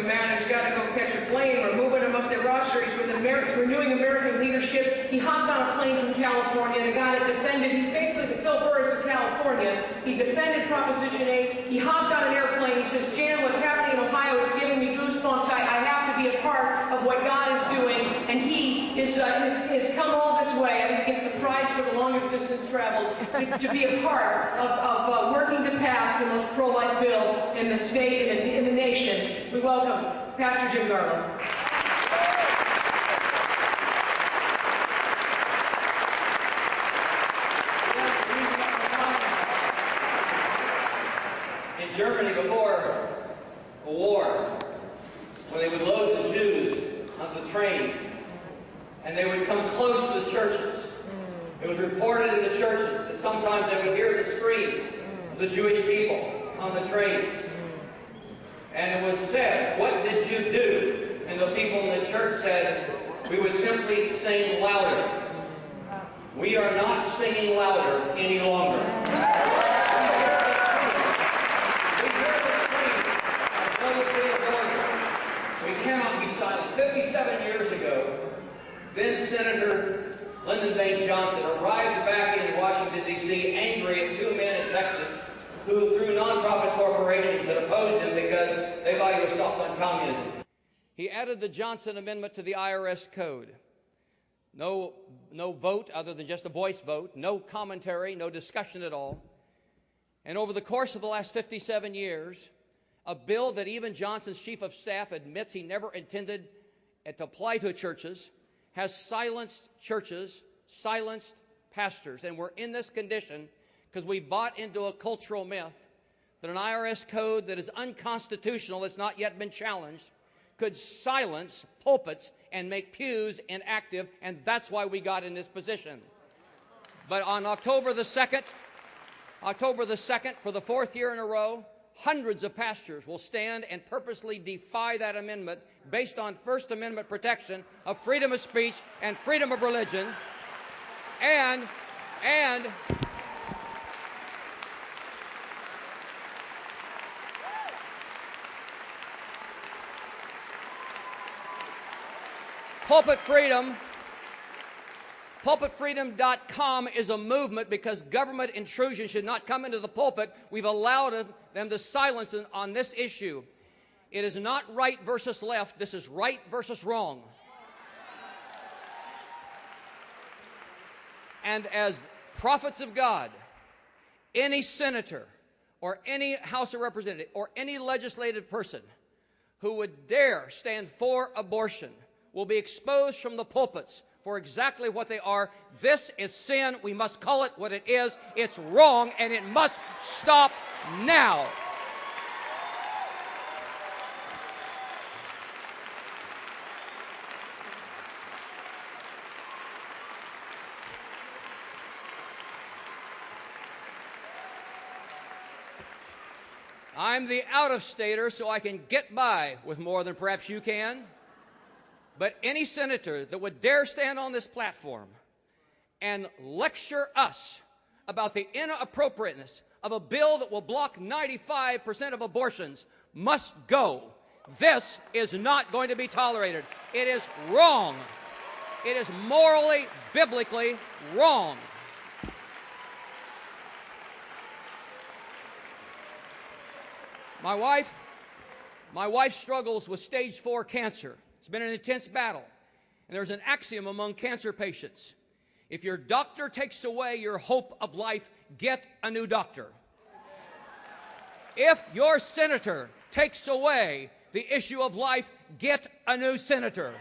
man who's got to go catch a plane. We're moving him up the roster. He's with renewing American leadership. He hopped on a plane from California. The guy that defended, he's basically the Phil Burris of California. He defended Proposition 8. He hopped on an airplane. He says, Jan, what's happening in Ohio is giving me goosebumps. I have to be a part of what God is doing. And he has come all this way. I think he gets the prize for the longest distance traveled to be a part of working to pass the most pro-life bill in the state and in the nation. We welcome Pastor Jim Garlow. In Germany before a war, when they would load the Jews on the trains, and they would come close to the churches, it was reported in the churches that sometimes they would hear the screams of the Jewish people on the trains. And it was said, what did you do? And the people in the church said, we would simply sing louder. We are not singing louder any longer. We hear the scream of those being ordered. We cannot be silent. 57 years ago, then Senator Lyndon Baines Johnson arrived back in Washington, D.C., angry at two men in Texas who, through nonprofit corporations, had opposed him because they thought he was soft on communism. He added the Johnson Amendment to the IRS code. No vote other than just a voice vote, no commentary, no discussion at all. And over the course of the last 57 years, a bill that even Johnson's chief of staff admits he never intended it to apply to churches has silenced churches, silenced pastors. And we're in this condition because we bought into a cultural myth that an IRS code that is unconstitutional, that's not yet been challenged, could silence pulpits and make pews inactive, and that's why we got in this position. But on October the 2nd, for the fourth year in a row, hundreds of pastors will stand and purposely defy that amendment based on First Amendment protection of freedom of speech and freedom of religion. And Pulpitfreedom.com is a movement because government intrusion should not come into the pulpit. We've allowed them to silence on this issue. It is not right versus left. This is right versus wrong. And as prophets of God, any senator or any House of Representatives or any legislative person who would dare stand for abortion will be exposed from the pulpits for exactly what they are. This is sin. We must call it what it is. It's wrong, and it must stop now. I'm the out-of-stater, so I can get by with more than perhaps you can. But any senator that would dare stand on this platform and lecture us about the inappropriateness of a bill that will block 95% of abortions must go. This is not going to be tolerated. It is wrong. It is morally, biblically wrong. My wife struggles with stage 4 cancer. It's been an intense battle. And there's an axiom among cancer patients. If your doctor takes away your hope of life, get a new doctor. If your senator takes away the issue of life, get a new senator.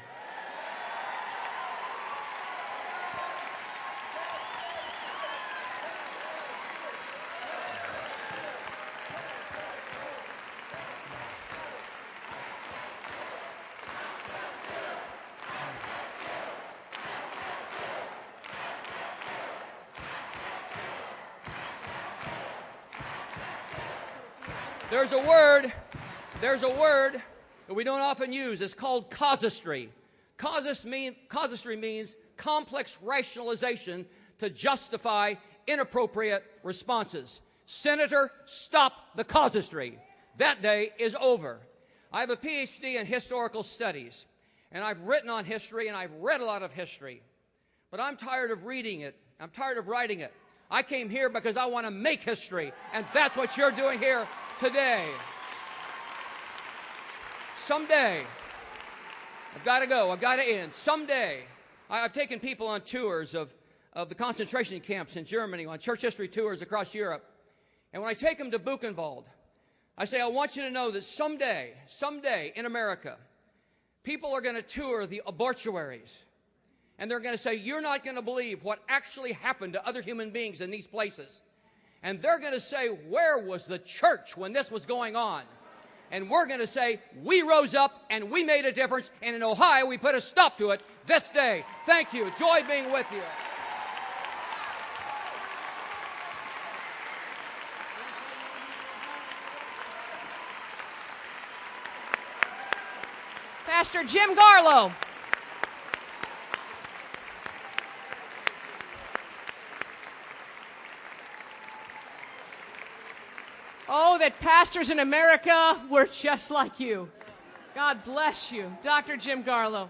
There's a word that we don't often use. It's called casuistry. Casuistry means complex rationalization to justify inappropriate responses. Senator, stop the casuistry. That day is over. I have a PhD in historical studies, and I've written on history, and I've read a lot of history. But I'm tired of reading it. I'm tired of writing it. I came here because I want to make history, and that's what you're doing here today. Someday, I've got to go. I've got to end. Someday, I've taken people on tours of the concentration camps in Germany, on church history tours across Europe. And when I take them to Buchenwald, I say, I want you to know that someday in America, people are going to tour the abortuaries. And they're going to say, you're not going to believe what actually happened to other human beings in these places. And they're going to say, where was the church when this was going on? And we're going to say, we rose up and we made a difference. And in Ohio, we put a stop to it this day. Thank you. Joy being with you. Pastor Jim Garlow. Oh, that pastors in America were just like you. God bless you, Dr. Jim Garlow.